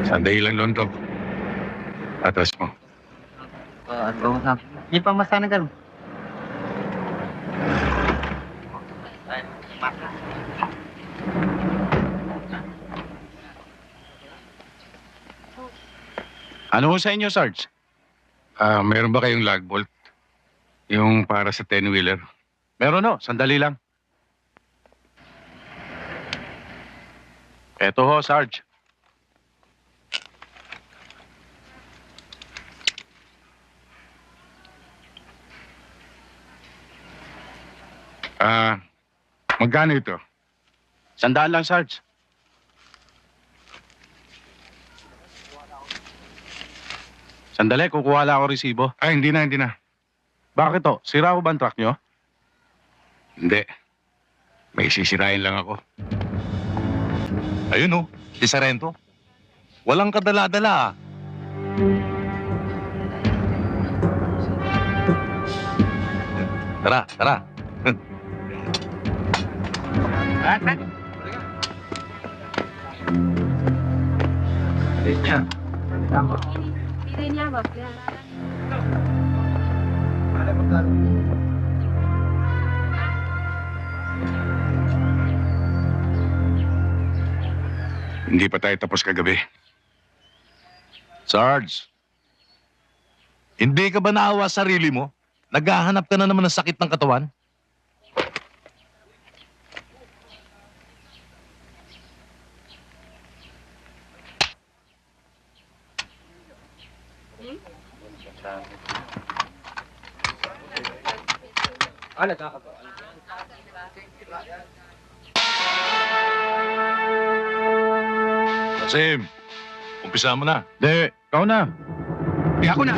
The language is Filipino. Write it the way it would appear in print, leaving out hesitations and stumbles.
Sandali lang doon to. Atras mo. Hindi pa masana ka. Ano ho sa inyo, Sarge? Meron ba kayong logbolt? Yung para sa 10-wheeler? Meron ho, sandali lang. Eto ho, Sarge. Magkano ito? 100 lang, Sarge. Sandali, kukuha lang ako resibo. Hindi na, hindi na. Bakit to? Sira ko ba ang truck nyo? Hindi. May sisirain lang ako. Ayun oh, si Sarento. Walang kadala-dala ah. Tara, tara. Hindi pa tayo tapos kagabi. Sarge, hindi ka ba naawa sa sarili mo? Naghahanap ka na naman ng sakit ng katawan? Kasim, umpisa mo na. Hindi, ikaw na. Ako na!